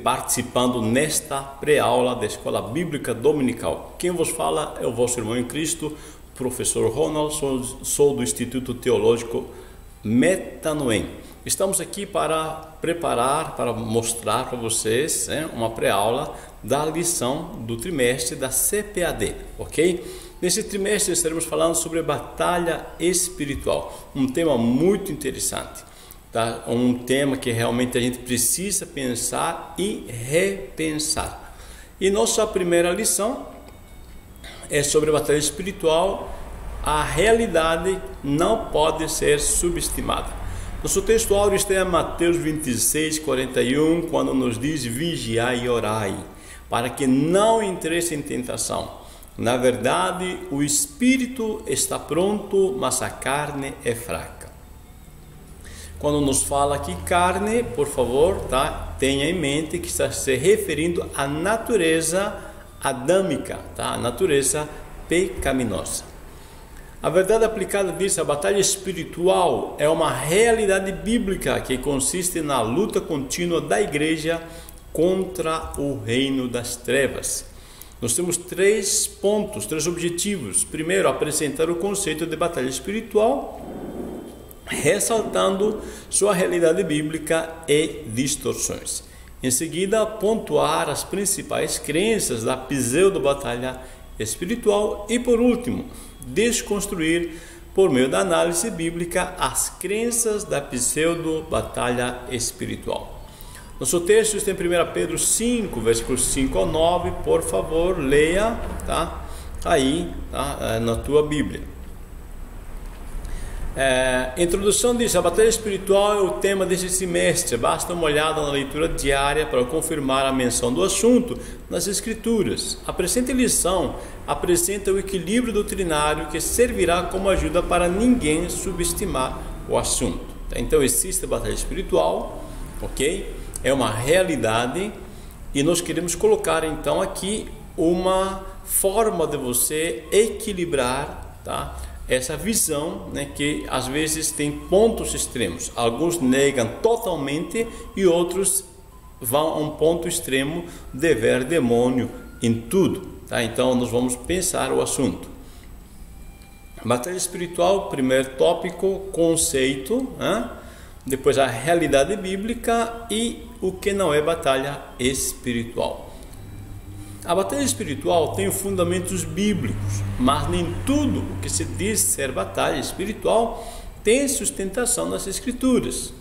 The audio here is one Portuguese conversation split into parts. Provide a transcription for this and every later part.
participando nesta pré-aula da Escola Bíblica Dominical. Quem vos fala é o vosso irmão em Cristo, professor Ronald, sou do Instituto Teológico Metanoem. Estamos aqui para mostrar para vocês uma pré-aula da lição do trimestre da CPAD, ok? Nesse trimestre estaremos falando sobre batalha espiritual, um tema muito interessante. Tá? Um tema que realmente a gente precisa pensar e repensar. E nossa primeira lição é sobre a batalha espiritual. A realidade não pode ser subestimada. Nosso texto áureo está em Mateus 26, 41, quando nos diz: vigiai e orai, para que não entreis em tentação. Na verdade, o espírito está pronto, mas a carne é fraca. Quando nos fala aqui carne, por favor, tá? Tenha em mente que está se referindo à natureza adâmica, tá? A natureza pecaminosa. A verdade aplicada diz: a batalha espiritual é uma realidade bíblica que consiste na luta contínua da igreja contra o reino das trevas. Nós temos 3 pontos, 3 objetivos. Primeiro, apresentar o conceito de batalha espiritual, ressaltando sua realidade bíblica e distorções. Em seguida, pontuar as principais crenças da pseudo-batalha espiritual e, por último, desconstruir, por meio da análise bíblica, as crenças da pseudo-batalha espiritual. Nosso texto está em 1 Pedro 5, versículos 5 ao 9, por favor, leia, tá? Aí, tá? Na tua Bíblia. Introdução diz: a batalha espiritual é o tema deste semestre. Basta uma olhada na leitura diária para confirmar a menção do assunto nas Escrituras. A presente lição apresenta o equilíbrio doutrinário que servirá como ajuda para ninguém subestimar o assunto. Então existe a batalha espiritual, ok? É uma realidade e nós queremos colocar então aqui uma forma de você equilibrar, tá? Essa visão, né, que às vezes tem pontos extremos. Alguns negam totalmente e outros vão a um ponto extremo de ver demônio em tudo, tá? Então nós vamos pensar o assunto. Batalha espiritual, primeiro tópico, conceito, né? Depois a realidade bíblica e o que não é batalha espiritual. A batalha espiritual tem fundamentos bíblicos, mas nem tudo o que se diz ser batalha espiritual tem sustentação nas Escrituras.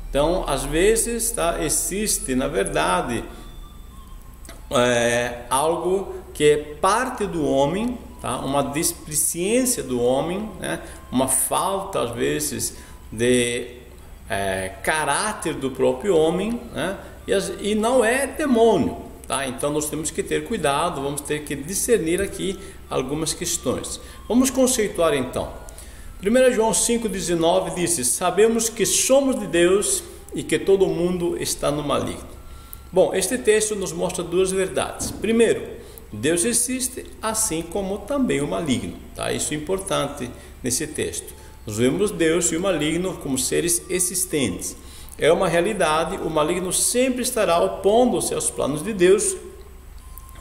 Então, às vezes, tá, existe, na verdade, algo que é parte do homem, tá, uma displicência do homem, né, uma falta, às vezes, de caráter do próprio homem, né, e não é demônio. Tá? Então nós temos que ter cuidado, vamos ter que discernir aqui algumas questões. Vamos conceituar então. 1 João 5,19 diz: sabemos que somos de Deus e que todo mundo está no maligno. Bom, este texto nos mostra 2 verdades. Primeiro, Deus existe, assim como também o maligno. Tá? Isso é importante nesse texto. Nós vemos Deus e o maligno como seres existentes. É uma realidade, o maligno sempre estará opondo-se aos planos de Deus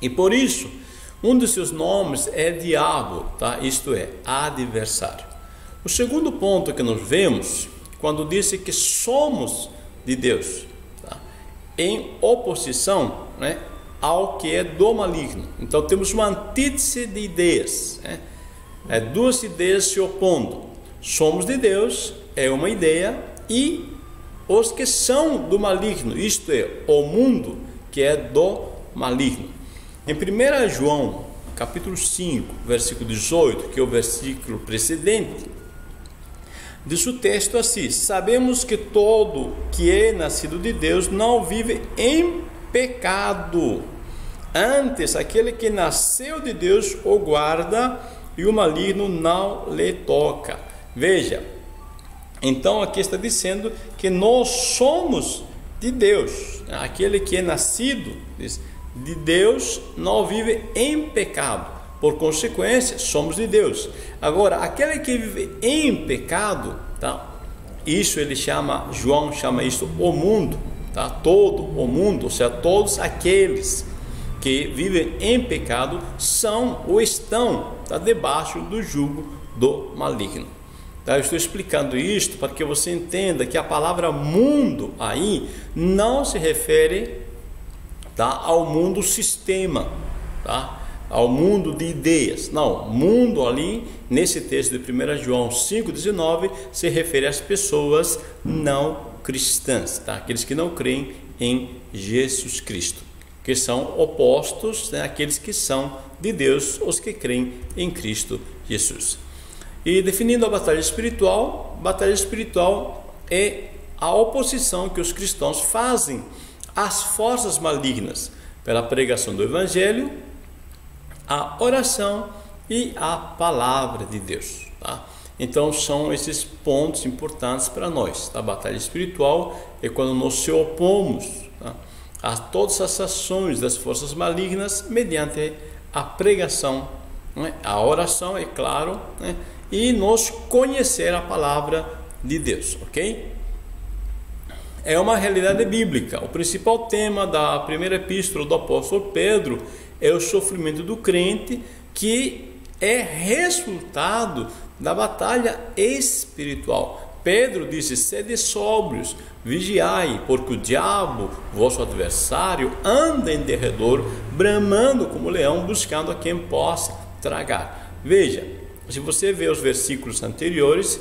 e por isso um dos seus nomes é diabo, tá? Isto é, adversário. O segundo ponto que nós vemos, quando disse que somos de Deus, tá? Em oposição, né, ao que é do maligno. Então temos uma antítese de ideias, né? 2 ideias se opondo. Somos de Deus é uma ideia e os que são do maligno, isto é, o mundo que é do maligno. Em 1 João, capítulo 5, versículo 18, que é o versículo precedente, diz o texto assim: sabemos que todo que é nascido de Deus não vive em pecado. Antes, aquele que nasceu de Deus o guarda e o maligno não lhe toca. Veja, então aqui está dizendo que nós somos de Deus. Aquele que é nascido de Deus não vive em pecado. Por consequência, somos de Deus. Agora, aquele que vive em pecado, tá? Isso ele chama, João chama isso o mundo, tá? Todo o mundo, ou seja, todos aqueles que vivem em pecado são ou estão, tá, debaixo do jugo do maligno. Tá? Eu estou explicando isto para que você entenda que a palavra mundo aí não se refere, tá, ao mundo sistema, tá? Ao mundo de ideias. Não, mundo ali, nesse texto de 1 João 5,19, se refere às pessoas não cristãs, tá? Aqueles que não creem em Jesus Cristo, que são opostos, né, àqueles que são de Deus, os que creem em Cristo Jesus. E definindo a batalha espiritual é a oposição que os cristãos fazem às forças malignas pela pregação do Evangelho, a oração e a palavra de Deus, tá? Então são esses pontos importantes para nós. A batalha espiritual é quando nós se opomos, tá, a todas as ações das forças malignas mediante a pregação, né, a oração, é claro, né, e nós conhecer a palavra de Deus, ok? É uma realidade bíblica. O principal tema da primeira epístola do apóstolo Pedro é o sofrimento do crente, que é resultado da batalha espiritual. Pedro disse: sede sóbrios, vigiai, porque o diabo, vosso adversário, anda em derredor, bramando como leão, buscando a quem possa tragar. Veja, se você ver os versículos anteriores,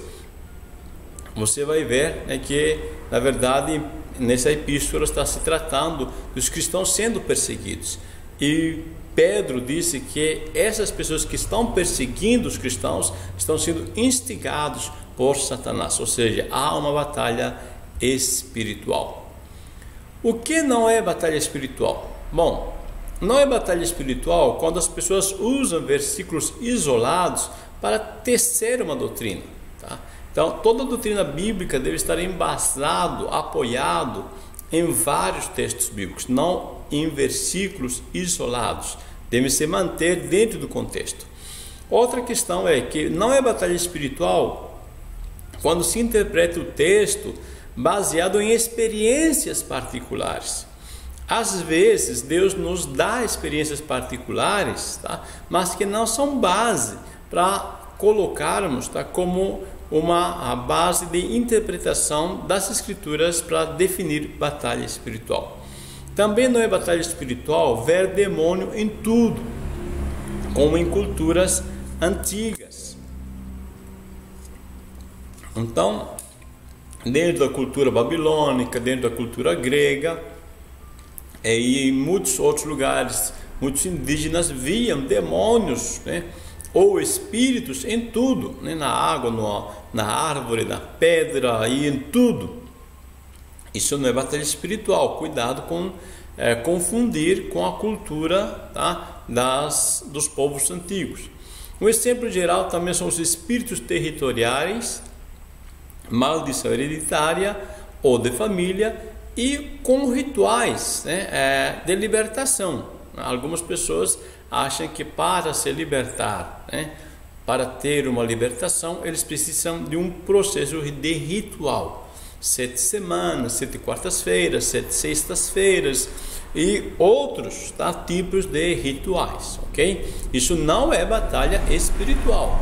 você vai ver, né, que na verdade nessa epístola está se tratando dos cristãos sendo perseguidos. E Pedro disse que essas pessoas que estão perseguindo os cristãos estão sendo instigados por Satanás, ou seja, há uma batalha espiritual. O que não é batalha espiritual? Bom, não é batalha espiritual quando as pessoas usam versículos isolados para tecer uma doutrina, tá? Então, toda doutrina bíblica deve estar embasado, apoiado em vários textos bíblicos, não em versículos isolados. Deve se manter dentro do contexto. Outra questão é que não é batalha espiritual quando se interpreta o texto baseado em experiências particulares. Às vezes Deus nos dá experiências particulares, tá, mas que não são base para colocarmos, tá, como a base de interpretação das escrituras para definir batalha espiritual. Também não é batalha espiritual ver demônio em tudo, como em culturas antigas. Então, dentro da cultura babilônica, dentro da cultura grega, e em muitos outros lugares, muitos indígenas viam demônios, né, ou espíritos em tudo, né, na água, na árvore, na pedra e em tudo. Isso não é batalha espiritual. Cuidado com confundir com a cultura, tá, dos povos antigos. Um exemplo geral também são os espíritos territoriais, maldição hereditária ou de família, e com rituais, né, de libertação. Algumas pessoas acham que para se libertar, né, para ter uma libertação, eles precisam de um processo de ritual. 7 semanas, 7 quartas-feiras, 7 sextas-feiras e outros, tá, tipos de rituais, ok? Isso não é batalha espiritual.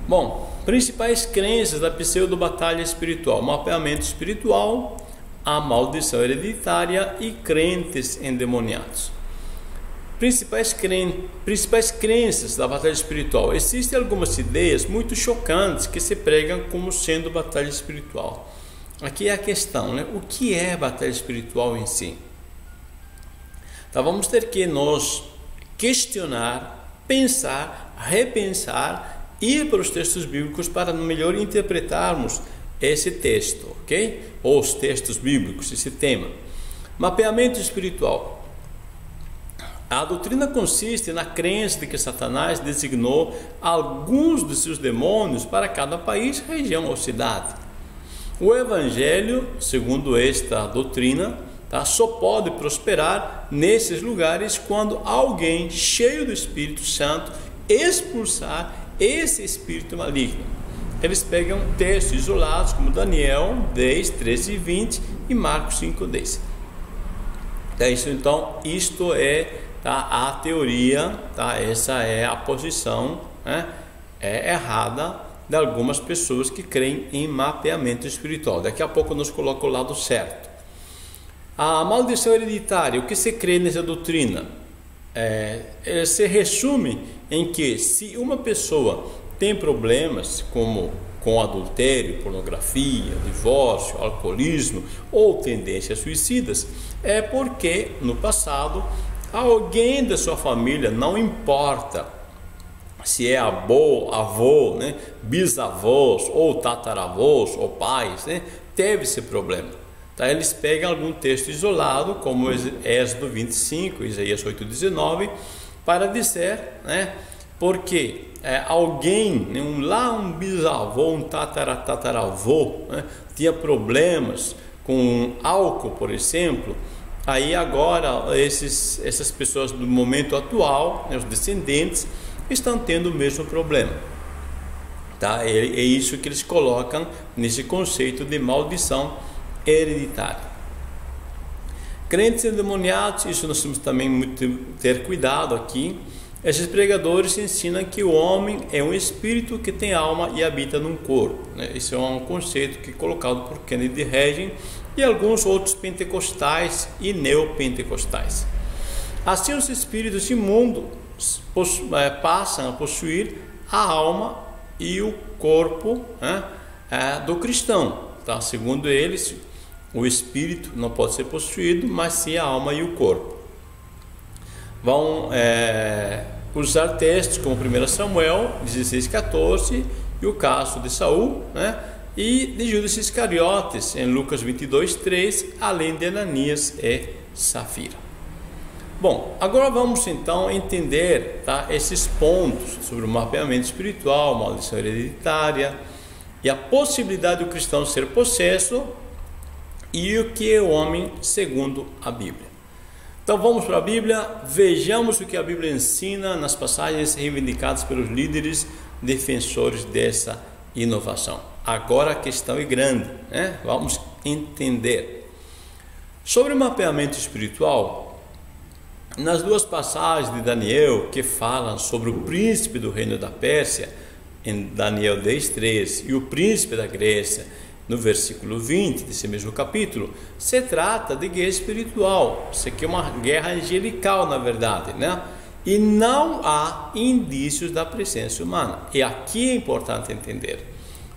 Bom, principais crenças da pseudo-batalha espiritual: mapeamento espiritual, a maldição hereditária e crentes endemoniados. Principais crenças da batalha espiritual. Existem algumas ideias muito chocantes que se pregam como sendo batalha espiritual. Aqui é a questão, né? O que é batalha espiritual em si? Então vamos ter que nos questionar, pensar, repensar, ir para os textos bíblicos para melhor interpretarmos esse texto, ok? Ou os textos bíblicos, esse tema. Mapeamento espiritual. A doutrina consiste na crença de que Satanás designou alguns de seus demônios para cada país, região ou cidade. O Evangelho, segundo esta doutrina, tá, só pode prosperar nesses lugares quando alguém cheio do Espírito Santo expulsar esse espírito maligno. eles pegam textos isolados como Daniel 10, 13 e 20 e Marcos 5, 10. Então, isto é, tá, a teoria, tá? Essa é a posição, né, errada de algumas pessoas que creem em mapeamento espiritual. Daqui a pouco nos coloca o lado certo. A maldição hereditária, o que se crê nessa doutrina? Se resume em que se uma pessoa tem problemas como com adultério, pornografia, divórcio, alcoolismo ou tendências suicidas, é porque no passado alguém da sua família, não importa se é avô, né, bisavós ou tataravós ou pais, né, teve esse problema. Tá? Eles pegam algum texto isolado, como Êxodo 25, Isaías 8:19, para dizer, né, porque alguém, um bisavô, um tataravô, né, tinha problemas com álcool, por exemplo. Aí agora essas pessoas do momento atual, né, os descendentes, estão tendo o mesmo problema. Tá? É isso que eles colocam nesse conceito de maldição hereditária. Crentes endemoniados, isso nós temos também ter cuidado aqui. Esses pregadores ensinam que o homem é um espírito que tem alma e habita num corpo, né? Esse é um conceito que é colocado por Kennedy Hagin e alguns outros pentecostais e neopentecostais. Assim, os espíritos imundos passam a possuir a alma e o corpo, né, do cristão. Tá? Segundo eles, o espírito não pode ser possuído, mas sim a alma e o corpo. Vão usar textos como 1 Samuel 16:14 e o caso de Saul, né, e de Judas Iscariotes em Lucas 22:3, além de Ananias e Safira. Bom, agora vamos então entender, tá, esses pontos sobre o mapeamento espiritual, maldição hereditária e a possibilidade do cristão ser possesso e o que é o homem segundo a Bíblia. Então vamos para a Bíblia, vejamos o que a Bíblia ensina nas passagens reivindicadas pelos líderes defensores dessa inovação. Agora a questão é grande, né? Vamos entender. Sobre o mapeamento espiritual, nas duas passagens de Daniel que falam sobre o príncipe do reino da Pérsia, em Daniel 10:3, e o príncipe da Grécia, no versículo 20 desse mesmo capítulo, se trata de guerra espiritual. Isso aqui é uma guerra angelical, na verdade, né? E não há indícios da presença humana. E aqui é importante entender.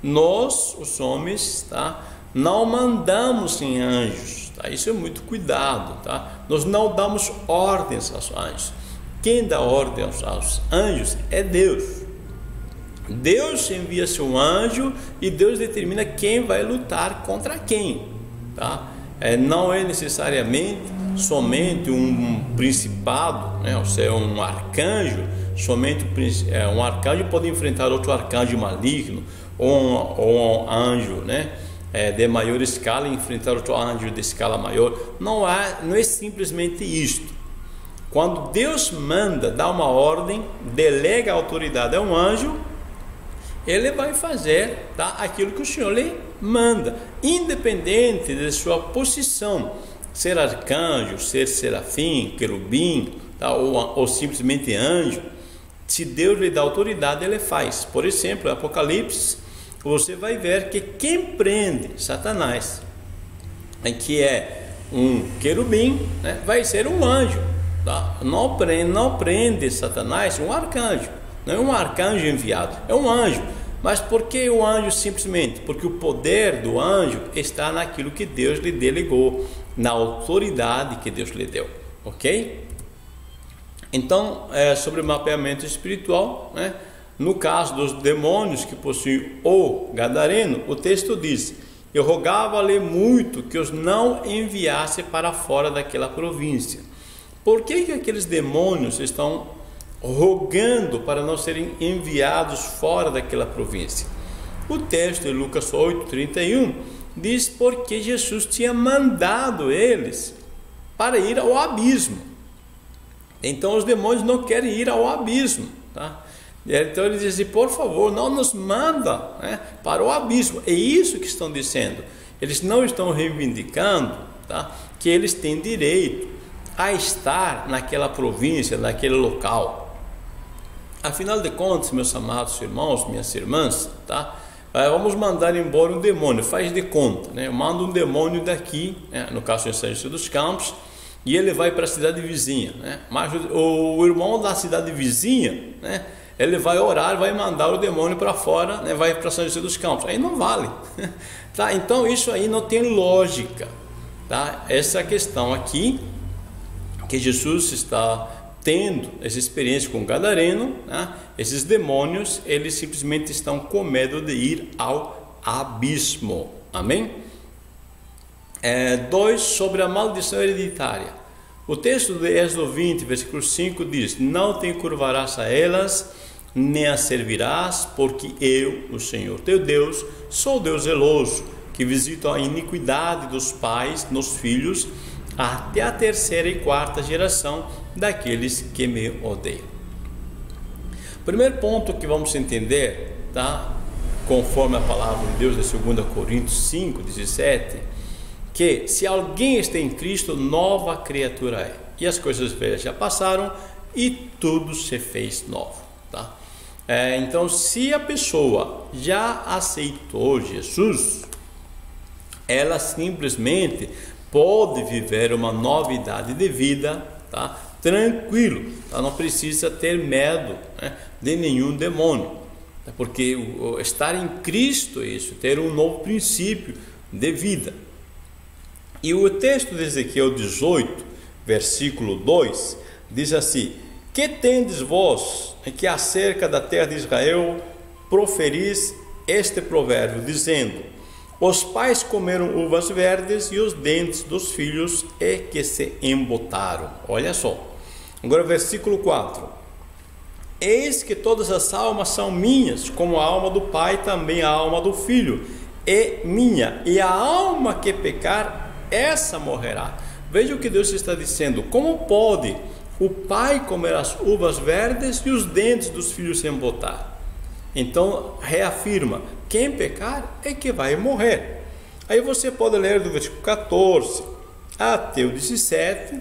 Nós, os homens, tá, não mandamos em anjos. Tá? Isso é muito cuidado. Tá? Nós não damos ordens aos anjos. Quem dá ordem aos anjos é Deus. Deus envia seu anjo e Deus determina quem vai lutar contra quem. Tá? Não é necessariamente somente um principado, né? Ou seja, um arcanjo. Somente um arcanjo pode enfrentar outro arcanjo maligno, ou um anjo, né, de maior escala enfrentar outro anjo de escala maior. Não é simplesmente isto. Quando Deus manda, dá uma ordem, delega a autoridade a um anjo, ele vai fazer, tá, aquilo que o Senhor lhe manda, independente de sua posição, ser arcanjo, ser serafim, querubim, tá, ou simplesmente anjo. Se Deus lhe dá autoridade, ele faz. Por exemplo, em Apocalipse, você vai ver que quem prende Satanás, que é um querubim, né, vai ser um anjo. Tá? Não prende Satanás um arcanjo. Não é um arcanjo enviado, é um anjo. Mas por que o anjo simplesmente? Porque o poder do anjo está naquilo que Deus lhe delegou, na autoridade que Deus lhe deu, ok? Então, sobre o mapeamento espiritual, né? No caso dos demônios que possuem o gadareno, o texto diz: eu rogava-lhe muito que os não enviasse para fora daquela província. Por que aqueles demônios estão rogando para não serem enviados fora daquela província? O texto de Lucas 8:31 diz porque Jesus tinha mandado eles para ir ao abismo. Então os demônios não querem ir ao abismo, tá? Então ele diz assim, por favor, não nos manda, né, para o abismo. É isso que estão dizendo. Eles não estão reivindicando, tá, que eles têm direito a estar naquela província, naquele local. Afinal de contas, meus amados irmãos, minhas irmãs, tá, vamos mandar embora um demônio, faz de conta, né? Eu mando um demônio daqui, né, no caso em São José dos Campos, e ele vai para a cidade vizinha, né? Mas o irmão da cidade vizinha, né, ele vai orar, vai mandar o demônio para fora, né, vai para São José dos Campos. Aí não vale, tá? Então isso aí não tem lógica, tá? Essa questão aqui que Jesus está tendo essa experiência com o gadareno, né? Esses demônios, eles simplesmente estão com medo de ir ao abismo. Amém? 2, sobre a maldição hereditária. O texto de Êxodo 20, versículo 5 diz: não te encurvarás a elas, nem as servirás, porque eu, o Senhor teu Deus, sou Deus zeloso, que visito a iniquidade dos pais nos filhos, até a 3ª e 4ª geração daqueles que me odeiam. Primeiro ponto que vamos entender, tá? Conforme a palavra de Deus de 2 Coríntios 5, 17, que se alguém está em Cristo, nova criatura é, e as coisas velhas já passaram e tudo se fez novo, tá? Então, se a pessoa já aceitou Jesus, ela simplesmente pode viver uma novidade de vida, tá? Tranquilo, tá? Não precisa ter medo, né, de nenhum demônio, tá? Porque estar em Cristo é isso, ter um novo princípio de vida. E o texto de Ezequiel 18, versículo 2, diz assim: que tendes vós que acerca da terra de Israel proferis este provérbio, dizendo: os pais comeram uvas verdes e os dentes dos filhos é que se embotaram. Olha só. Agora versículo 4. Eis que todas as almas são minhas, como a alma do pai, também a alma do filho é minha, e a alma que pecar, essa morrerá. Veja o que Deus está dizendo. Como pode o pai comer as uvas verdes e os dentes dos filhos se embotar? Então reafirma: quem pecar é que vai morrer. Aí você pode ler do versículo 14 até o 17,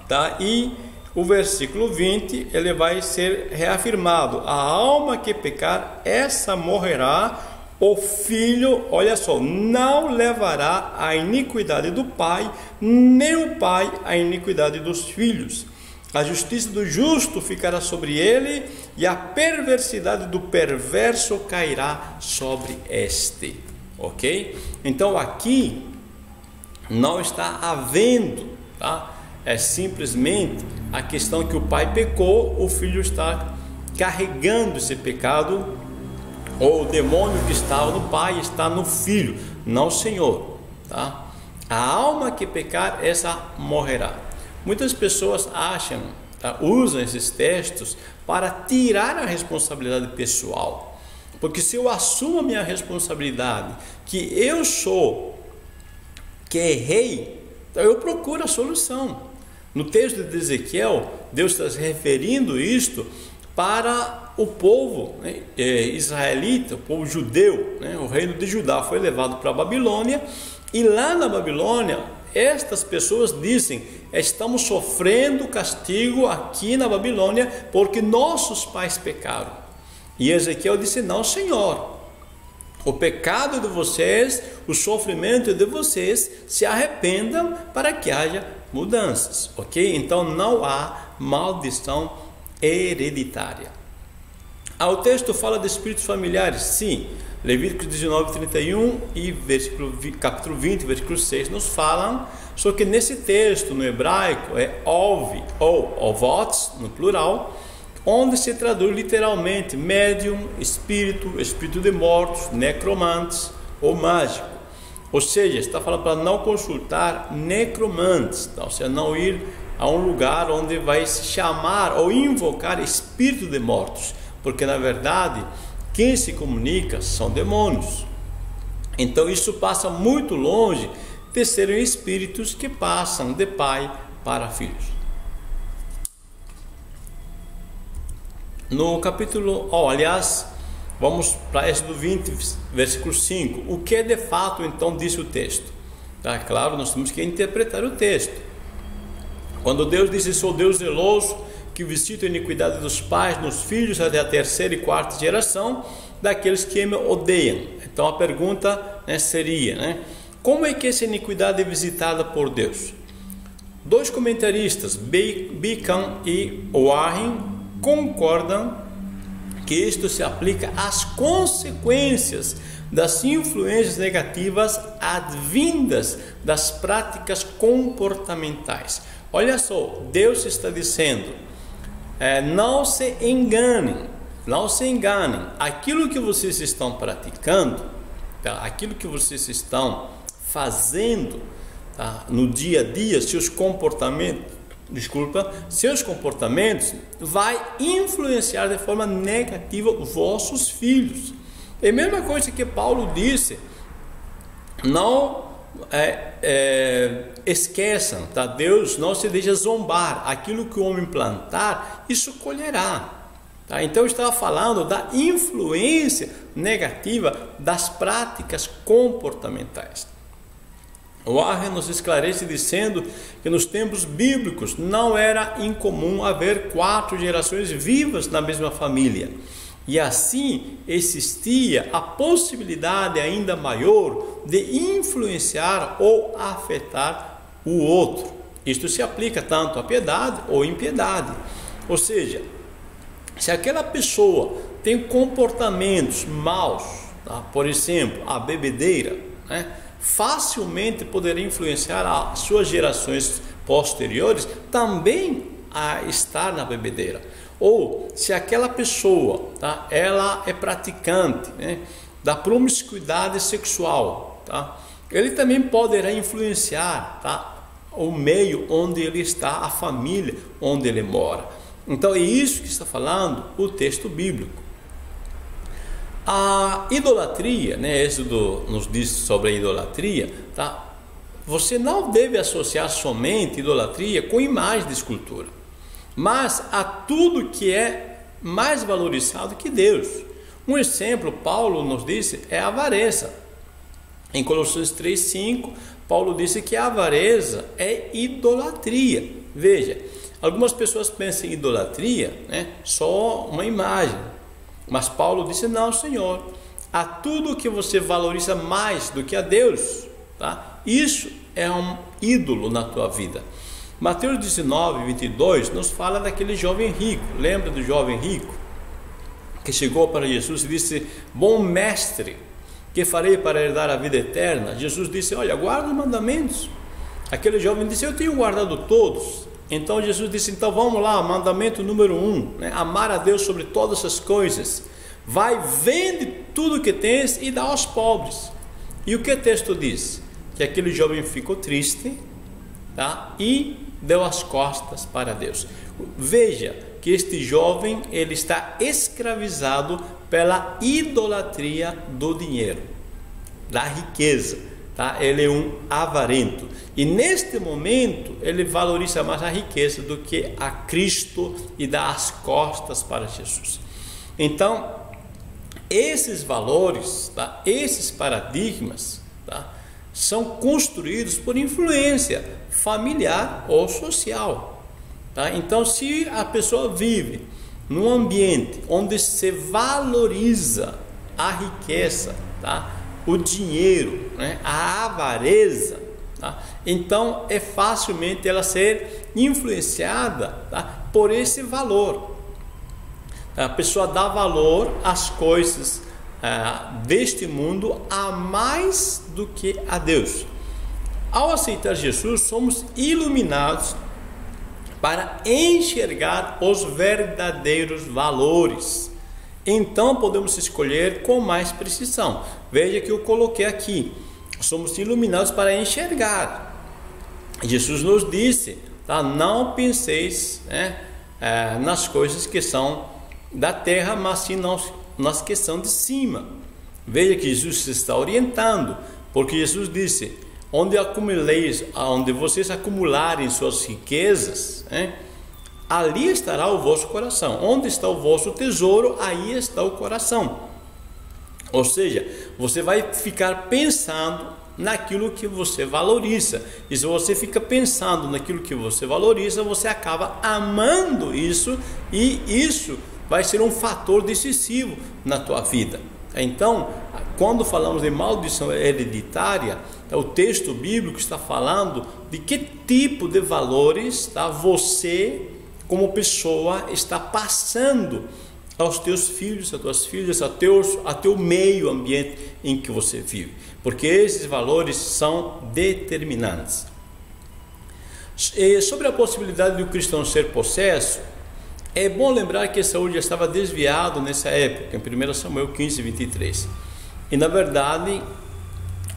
tá? E o versículo 20 ele vai ser reafirmado: a alma que pecar, essa morrerá. O filho, olha só, não levará a iniquidade do pai, nem o pai a iniquidade dos filhos. A justiça do justo ficará sobre ele, e a perversidade do perverso cairá sobre este. Ok? Então aqui não está havendo, tá? É simplesmente a questão que o pai pecou, o filho está carregando esse pecado, ou o demônio que estava no pai está no filho, não Senhor, tá? A alma que pecar, essa morrerá. Muitas pessoas acham, tá, usam esses textos para tirar a responsabilidade pessoal, porque se eu assumo a minha responsabilidade, que eu sou, que errei, então eu procuro a solução. No texto de Ezequiel, Deus está se referindo isto para o povo, né, israelita, o povo judeu, né? O reino de Judá foi levado para a Babilônia, e lá na Babilônia estas pessoas dizem: estamos sofrendo castigo aqui na Babilônia porque nossos pais pecaram. E Ezequiel disse: não, Senhor, o pecado de vocês, o sofrimento de vocês, se arrependam para que haja mudanças, ok? Então não há maldição hereditária. O texto fala de espíritos familiares, sim. Levítico 19, 31 e capítulo 20, versículo 6 nos falam, só que nesse texto no hebraico é ov ou ovots, no plural, onde se traduz literalmente médium, espírito de mortos, necromantes ou mágico. Ou seja, está falando para não consultar necromantes, tá? Ou seja, não ir a um lugar onde vai se chamar ou invocar espírito de mortos, porque na verdade quem se comunica são demônios. Então isso passa muito longe de serem espíritos que passam de pai para filhos. no capítulo, aliás, vamos para Êxodo 20, versículo 5. O que de fato então disse o texto? Tá, claro, nós temos que interpretar o texto. Quando Deus disse: sou Deus zeloso, que visito a iniquidade dos pais nos filhos até a terceira e quarta geração daqueles que me odeiam. Então a pergunta, seria, como é que essa iniquidade é visitada por Deus? Dois comentaristas, Beacon e Warren, concordam que isto se aplica às consequências das influências negativas advindas das práticas comportamentais. Olha só, Deus está dizendo: não se enganem, aquilo que vocês estão praticando, tá? Aquilo que vocês estão fazendo, tá? No dia a dia, seus comportamentos vai influenciar de forma negativa vossos filhos. É a mesma coisa que Paulo disse: não esqueçam, tá? Deus não se deixa zombar, aquilo que o homem plantar, isso colherá. Tá? Então eu estava falando da influência negativa das práticas comportamentais. O Warren nos esclarece dizendo que nos tempos bíblicos não era incomum haver 4 gerações vivas na mesma família. E assim existia a possibilidade ainda maior de influenciar ou afetar o outro. Isto se aplica tanto à piedade ou impiedade. Ou seja, se aquela pessoa tem comportamentos maus, tá? Por exemplo, a bebedeira, facilmente poderia influenciar as suas gerações posteriores também a estar na bebedeira. Ou se aquela pessoa, tá, ela é praticante, da promiscuidade sexual, tá, ele também poderá influenciar, tá, o meio onde ele está, a família onde ele mora. Então é isso que está falando o texto bíblico. A idolatria, Êxodo nos diz sobre a idolatria, tá? Você não deve associar somente idolatria com imagem de escultura, mas a tudo que é mais valorizado que Deus. Um exemplo, Paulo nos disse, é a avareza. Em Colossenses 3,5, Paulo disse que a avareza é idolatria. Veja, algumas pessoas pensam em idolatria, só uma imagem. Mas Paulo disse: não, Senhor, a tudo que você valoriza mais do que a Deus, tá? Isso é um ídolo na tua vida. Mateus 19, 22 nos fala daquele jovem rico. Lembra do jovem rico que chegou para Jesus e disse: bom mestre, que farei para herdar a vida eterna? Jesus disse: olha, guarda os mandamentos. Aquele jovem disse: eu tenho guardado todos. Então Jesus disse: então vamos lá, mandamento número 1, amar a Deus sobre todas as coisas. Vai, vende tudo que tens e dá aos pobres. E o que o texto diz? Que aquele jovem ficou triste, tá? E deu as costas para Deus. Veja que este jovem, ele está escravizado pela idolatria do dinheiro, da riqueza, tá? Ele é um avarento. E neste momento ele valoriza mais a riqueza do que a Cristo e dá as costas para Jesus. Então, esses valores, tá? Esses paradigmas, tá? São construídos por influência familiar ou social, tá? Então, se a pessoa vive num ambiente onde se valoriza a riqueza, tá? O dinheiro, a avareza, tá? Então é facilmente ela ser influenciada, tá? Por esse valor. A pessoa dá valor às coisas deste mundo a mais do que a Deus. Ao aceitar Jesus, somos iluminados para enxergar os verdadeiros valores. Então podemos escolher com mais precisão. Veja que eu coloquei aqui: somos iluminados para enxergar. Jesus nos disse, tá? Não penseis nas coisas que são da terra, mas sim nas que são de cima. Veja que Jesus se está orientando, porque Jesus disse: onde vocês acumularem suas riquezas, ali estará o vosso coração. Onde está o vosso tesouro, aí está o coração. Ou seja, você vai ficar pensando naquilo que você valoriza. E se você fica pensando naquilo que você valoriza, você acaba amando isso, e isso vai ser um fator decisivo na tua vida. Então, quando falamos de maldição hereditária, o texto bíblico está falando de que tipo de valores, tá, você, como pessoa, está passando aos teus filhos, às tuas filhas, a teu meio ambiente em que você vive, porque esses valores são determinantes. E sobre a possibilidade de o cristão ser possesso, é bom lembrar que Saul já estava desviado nessa época, em 1 Samuel 15, 23, e na verdade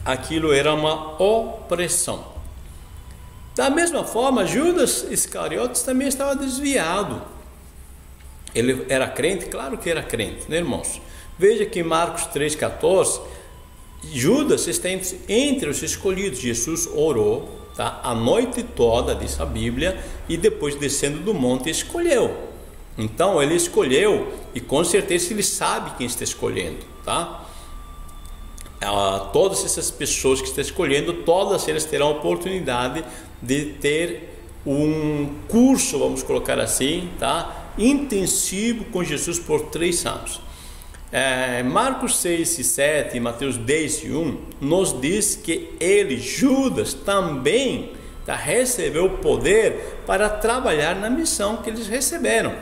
aquilo era uma opressão. Da mesma forma, Judas Iscariotes também estava desviado. Ele era crente? Claro que era crente, né, irmãos? Veja que em Marcos 3,14, Judas está entre os escolhidos. Jesus orou, tá, a noite toda, diz a Bíblia, e depois descendo do monte escolheu. Então ele escolheu, e com certeza ele sabe quem está escolhendo, tá? Todas essas pessoas que está escolhendo, todas elas terão a oportunidade de ter um curso, vamos colocar assim, tá, intensivo com Jesus por 3 anos. Marcos 6 e 7 e Mateus 10 e 1 nos diz que ele, Judas, também, tá, recebeu o poder para trabalhar na missão que eles receberam.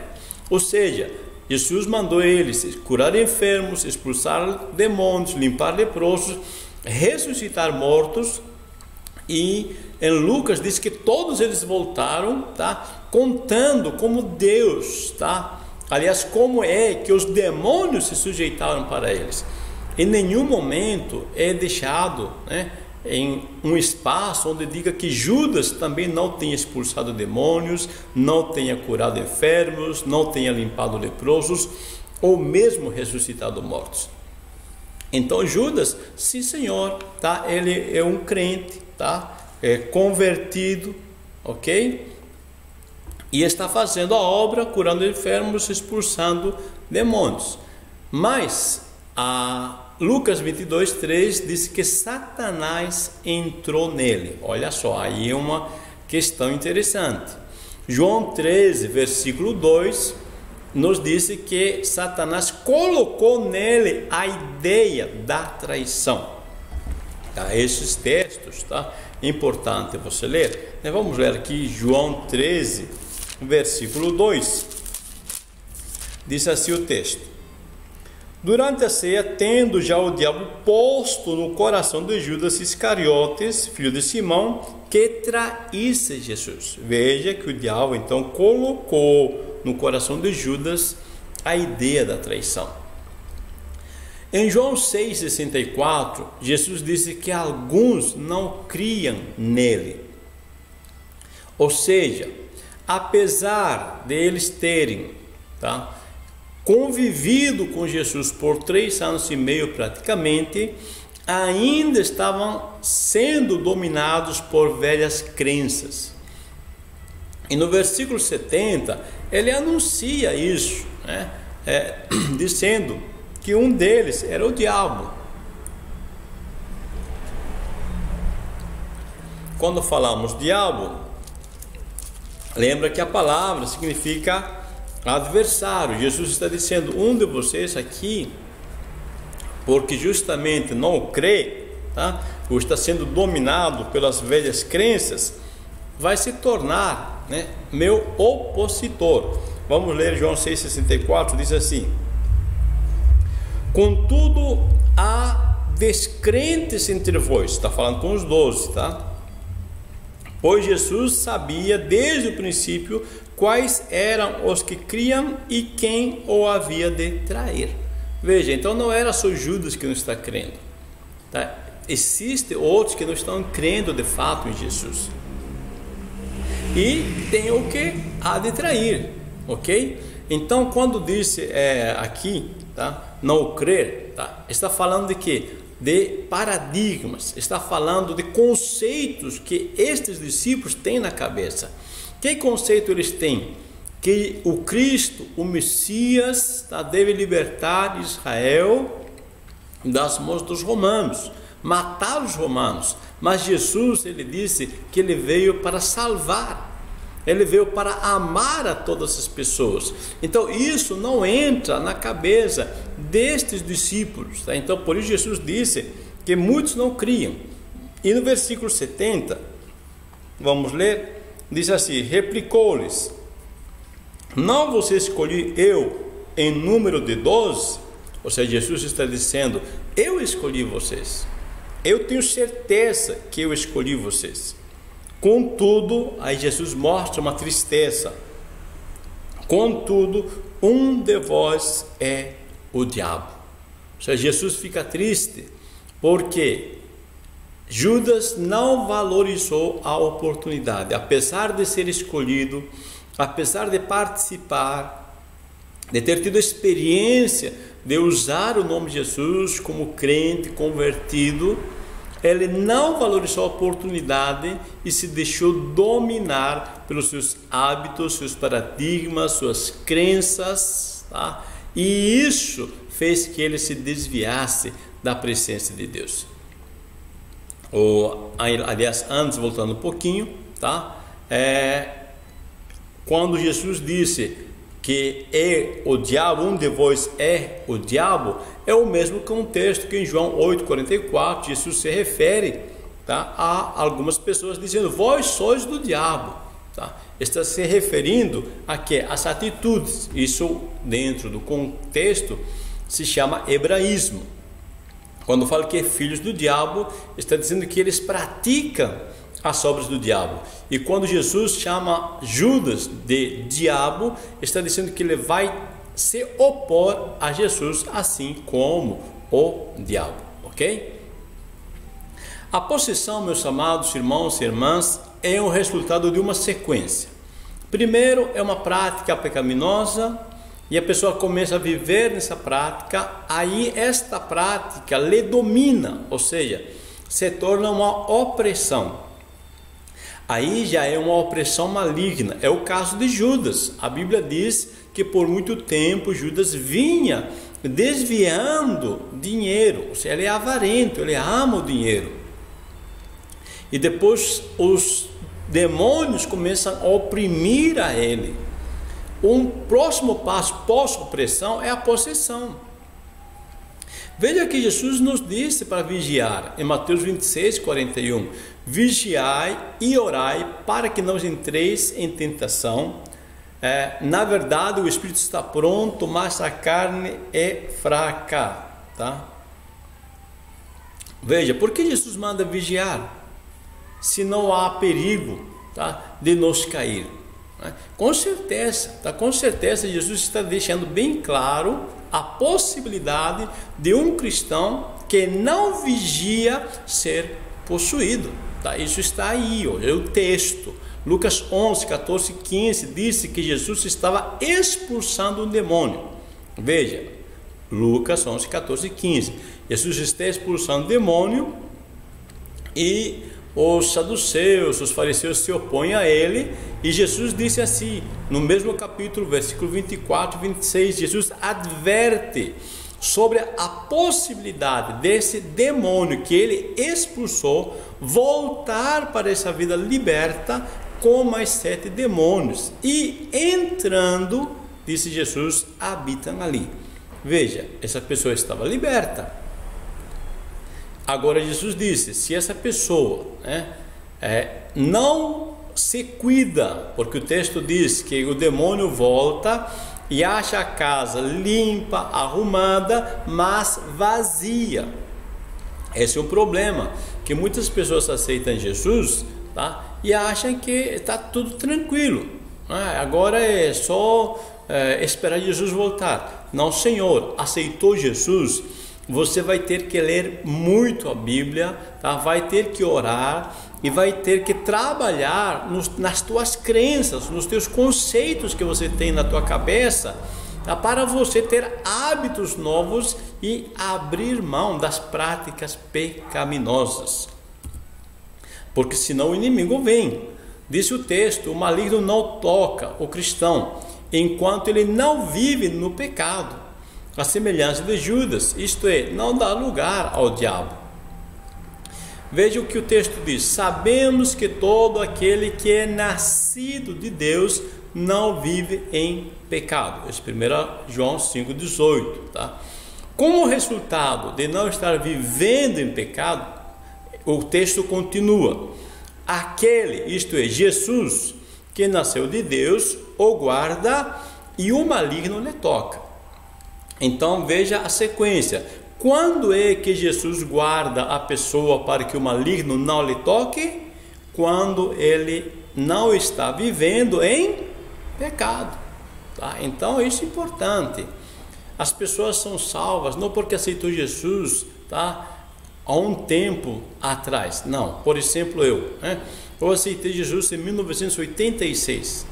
Ou seja, Jesus mandou eles curar enfermos, expulsar demônios, limpar leprosos, ressuscitar mortos, e em Lucas diz que todos eles voltaram, tá, contando como Deus, tá, aliás, como é que os demônios se sujeitaram para eles. Em nenhum momento é deixado, né, em um espaço onde diga que Judas também não tenha expulsado demônios, não tenha curado enfermos, não tenha limpado leprosos, ou mesmo ressuscitado mortos. Então Judas, sim senhor, tá, ele é um crente, tá, é convertido, ok? E está fazendo a obra, curando enfermos, expulsando demônios. Mas Lucas 22, 3 diz que Satanás entrou nele. Olha só, aí é uma questão interessante. João 13, versículo 2, nos diz que Satanás colocou nele a ideia da traição. Tá, esses textos, tá, é importante você ler. Vamos ler aqui João 13, versículo 2. Diz assim o texto: durante a ceia, tendo já o diabo posto no coração de Judas Iscariotes, filho de Simão, que traísse Jesus. Veja que o diabo então colocou no coração de Judas a ideia da traição. Em João 6,64, Jesus disse que alguns não criam nele. Ou seja, apesar deles terem, tá, convivido com Jesus por 3 anos e meio praticamente, ainda estavam sendo dominados por velhas crenças. E no versículo 70, ele anuncia isso, né, dizendo que um deles era o diabo. Quando falamos diabo, lembra que a palavra significa adversário. Jesus está dizendo, um de vocês aqui, porque justamente não crê, tá, ou está sendo dominado pelas velhas crenças, vai se tornar, né, meu opositor. Vamos ler João 6,64, diz assim: contudo, há descrentes entre vós. Está falando com os 12, tá? Pois Jesus sabia desde o princípio quais eram os que criam e quem o havia de trair. Veja, então não era só Judas que não está crendo, tá? Existem outros que não estão crendo de fato em Jesus. E tem o que há de trair, ok? Então quando disse aqui, tá, não crer, tá, está falando de quê? De paradigmas, está falando de conceitos que estes discípulos têm na cabeça. Que conceito eles têm? que o Cristo, o Messias, deve libertar Israel das mãos dos romanos, matar os romanos. Mas Jesus, ele disse que ele veio para salvar, ele veio para amar a todas as pessoas. Então isso não entra na cabeça destes discípulos, tá? Então por isso Jesus disse que muitos não criam. E no versículo 70, vamos ler, diz assim: replicou-lhes: não vos escolhi eu em número de 12? Ou seja, Jesus está dizendo: eu escolhi vocês, eu tenho certeza que eu escolhi vocês. Contudo, aí Jesus mostra uma tristeza: contudo, um de vós é o diabo. Ou seja, Jesus fica triste porque Judas não valorizou a oportunidade, apesar de ser escolhido, apesar de participar, de ter tido experiência de usar o nome de Jesus como crente, convertido, ele não valorizou a oportunidade e se deixou dominar pelos seus hábitos, seus paradigmas, suas crenças, tá? E isso fez que ele se desviasse da presença de Deus. Aliás, antes, voltando um pouquinho, tá? Quando Jesus disse que é o diabo, um de vós é o diabo, é o mesmo contexto que em João 8,44 Jesus se refere, tá, a algumas pessoas dizendo: vós sois do diabo, tá? Está se referindo a que as atitudes, isso dentro do contexto se chama hebraísmo. Quando fala que é filhos do diabo, está dizendo que eles praticam as obras do diabo. E quando Jesus chama Judas de diabo, está dizendo que ele vai se opor a Jesus, assim como o diabo, ok? A possessão, meus amados irmãos e irmãs, é o resultado de uma sequência. Primeiro, é uma prática pecaminosa e a pessoa começa a viver nessa prática, aí esta prática lhe domina, ou seja, se torna uma opressão. Aí já é uma opressão maligna. É o caso de Judas. A Bíblia diz que por muito tempo Judas vinha desviando dinheiro, ou seja, ele é avarento, ele ama o dinheiro. E depois os demônios começam a oprimir a ele. Um próximo passo pós-opressão é a possessão. Veja que Jesus nos disse para vigiar, em Mateus 26:41, vigiai e orai para que não entreis em tentação. Na verdade, o espírito está pronto, mas a carne é fraca, tá? Veja, por que Jesus manda vigiar se não há perigo, tá, de nos cair? Com certeza, tá? Com certeza Jesus está deixando bem claro a possibilidade de um cristão que não vigia ser possuído, tá? Isso está aí, ó, é o texto. Lucas 11, 14, 15 disse que Jesus estava expulsando um demônio. Veja, Lucas 11, 14, 15. Jesus está expulsando o demônio e os saduceus, os fariseus se opõem a ele, e Jesus disse assim, no mesmo capítulo, versículo 24 e 26, Jesus adverte sobre a possibilidade desse demônio que ele expulsou voltar para essa vida liberta com mais 7 demônios, e entrando, disse Jesus, habitam ali. Veja, essa pessoa estava liberta. Agora Jesus disse, se essa pessoa não se cuida, porque o texto diz que o demônio volta e acha a casa limpa, arrumada, mas vazia. Esse é um problema, que muitas pessoas aceitam Jesus, tá, e acham que está tudo tranquilo, né? Agora é só esperar Jesus voltar. Não, Senhor, aceitou Jesus, você vai ter que ler muito a Bíblia, tá? Vai ter que orar e vai ter que trabalhar nas tuas crenças, nos teus conceitos que você tem na tua cabeça, tá? Para você ter hábitos novos e abrir mão das práticas pecaminosas. Porque senão o inimigo vem, Diz o texto: o maligno não toca o cristão enquanto ele não vive no pecado, a semelhança de Judas, isto é, não dá lugar ao diabo. Veja o que o texto diz: sabemos que todo aquele que é nascido de Deus não vive em pecado. Isso é 1 João 5,18, tá? Como resultado de não estar vivendo em pecado, o texto continua: aquele, isto é, Jesus, que nasceu de Deus, o guarda e o maligno lhe toca. Então veja a sequência: quando é que Jesus guarda a pessoa para que o maligno não lhe toque? Quando ele não está vivendo em pecado, tá? Então isso é importante. As pessoas são salvas não porque aceitou Jesus, tá, há um tempo atrás. Não, por exemplo, eu aceitei Jesus em 1986.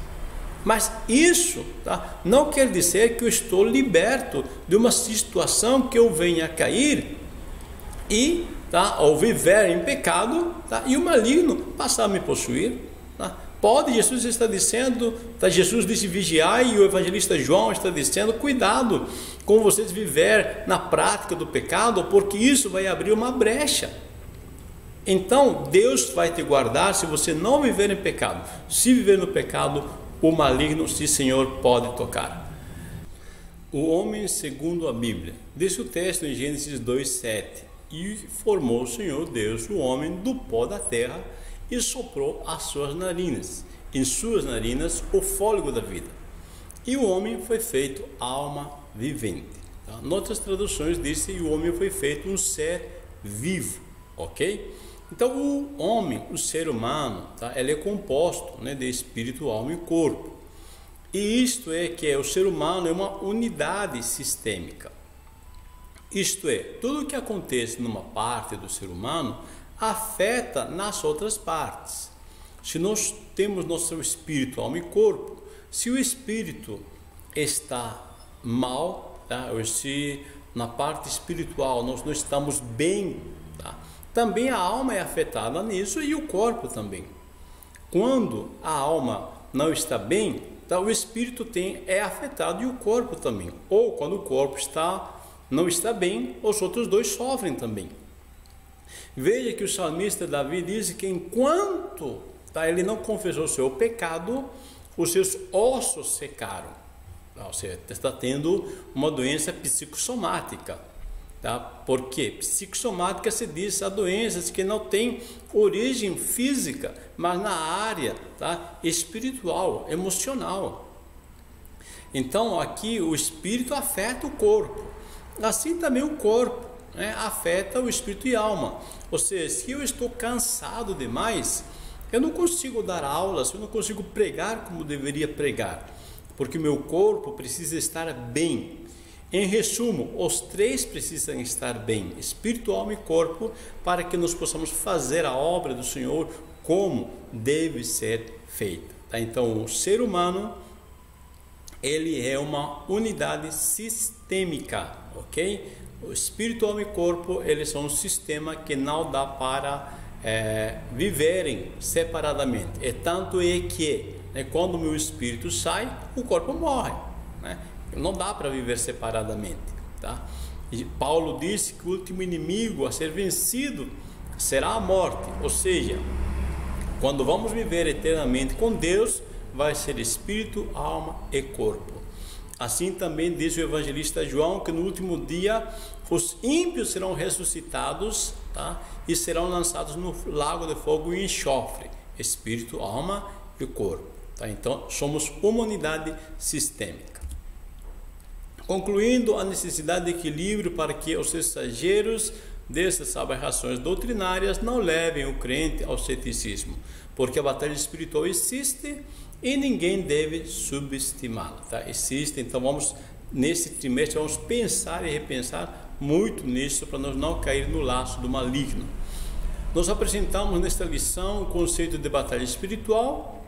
Mas isso, tá, não quer dizer que eu estou liberto de uma situação que eu venha a cair e, tá, ao viver em pecado, tá, e o maligno passar a me possuir. Tá? Pode, Jesus está dizendo, tá, Jesus disse vigiai, e o evangelista João está dizendo cuidado com vocês viver na prática do pecado, porque isso vai abrir uma brecha. Então Deus vai te guardar se você não viver em pecado. Se viver no pecado, o maligno, sim Senhor, pode tocar. O homem segundo a Bíblia. Diz o texto em Gênesis 2:7: e formou o Senhor Deus o homem do pó da terra e soprou as suas narinas, em suas narinas o fôlego da vida, e o homem foi feito alma vivente. Tá? Em outras traduções diz que o homem foi feito um ser vivo, ok? Então o homem, o ser humano, tá? Ele é composto, né, de espírito, alma e corpo. E isto é que o ser humano é uma unidade sistêmica. Isto é, tudo o que acontece numa parte do ser humano afeta nas outras partes. Se nós temos nosso espírito, alma e corpo, se o espírito está mal, tá? Ou se na parte espiritual nós não estamos bem, tá? Também a alma é afetada nisso e o corpo também. Quando a alma não está bem, tá? O espírito é afetado e o corpo também. Ou quando o corpo não está bem, os outros dois sofrem também. Veja que o salmista Davi diz que enquanto, tá, ele não confessou o seu pecado, os seus ossos secaram. Você está tendo uma doença psicossomática. Tá? Porque psicossomática se diz a doenças que não têm origem física, mas na área, tá, espiritual, emocional. Então aqui o espírito afeta o corpo, assim também o corpo, né, afeta o espírito e alma. Ou seja, se eu estou cansado demais, eu não consigo dar aulas, eu não consigo pregar como deveria pregar, porque o meu corpo precisa estar bem. Em resumo, os três precisam estar bem, espírito, alma e corpo, para que nós possamos fazer a obra do Senhor como deve ser feita. Tá? Então, o ser humano, ele é uma unidade sistêmica, ok? O espírito, alma e corpo, eles são um sistema que não dá para viverem separadamente. É tanto que, né, quando o meu espírito sai, o corpo morre, né? Não dá para viver separadamente, tá? E Paulo disse que o último inimigo a ser vencido será a morte, ou seja, quando vamos viver eternamente com Deus, vai ser espírito, alma e corpo. Assim também diz o evangelista João que no último dia os ímpios serão ressuscitados, tá? E serão lançados no lago de fogo e enxofre, espírito, alma e corpo, tá? Então somos uma unidade sistêmica. Concluindo, a necessidade de equilíbrio para que os mensageiros dessas aberrações doutrinárias não levem o crente ao ceticismo, porque a batalha espiritual existe e ninguém deve subestimá-la, tá? Existe, então nesse trimestre vamos pensar e repensar muito nisso para nós não cair no laço do maligno. Nós apresentamos nesta lição o conceito de batalha espiritual,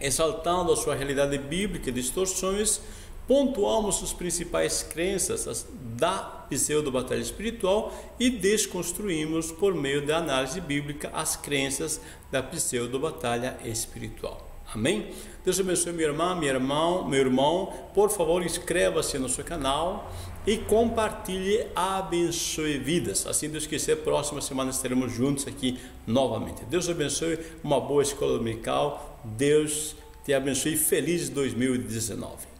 exaltando a sua realidade bíblica e distorções, pontuamos as principais crenças da pseudo-batalha espiritual e desconstruímos, por meio da análise bíblica, as crenças da pseudo-batalha espiritual. Amém? Deus abençoe minha irmã, meu irmão. Por favor, inscreva-se no seu canal e compartilhe Abençoe Vidas. Assim Deus quiser, próxima semana estaremos juntos aqui novamente. Deus abençoe, uma boa escola dominical. Deus te abençoe. Feliz 2019.